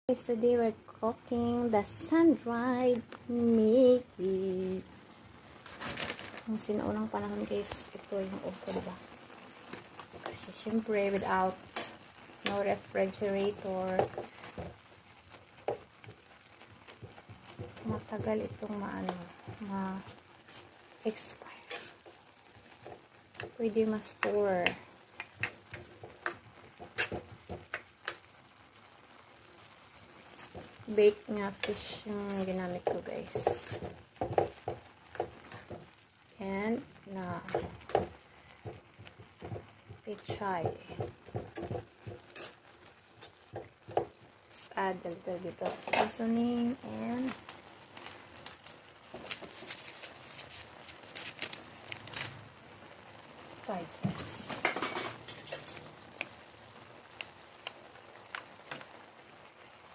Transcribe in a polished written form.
Today we're cooking the sun-dried Mickey. Ang sinuunang panahon guys, ito yung uso, diba? Kasi syempre without no refrigerator, matagal itong ma-expire. Pwede ma-store. Baked nga fish yung ginamit ko guys. And na pechay. Let's add a little bit of seasoning and spices.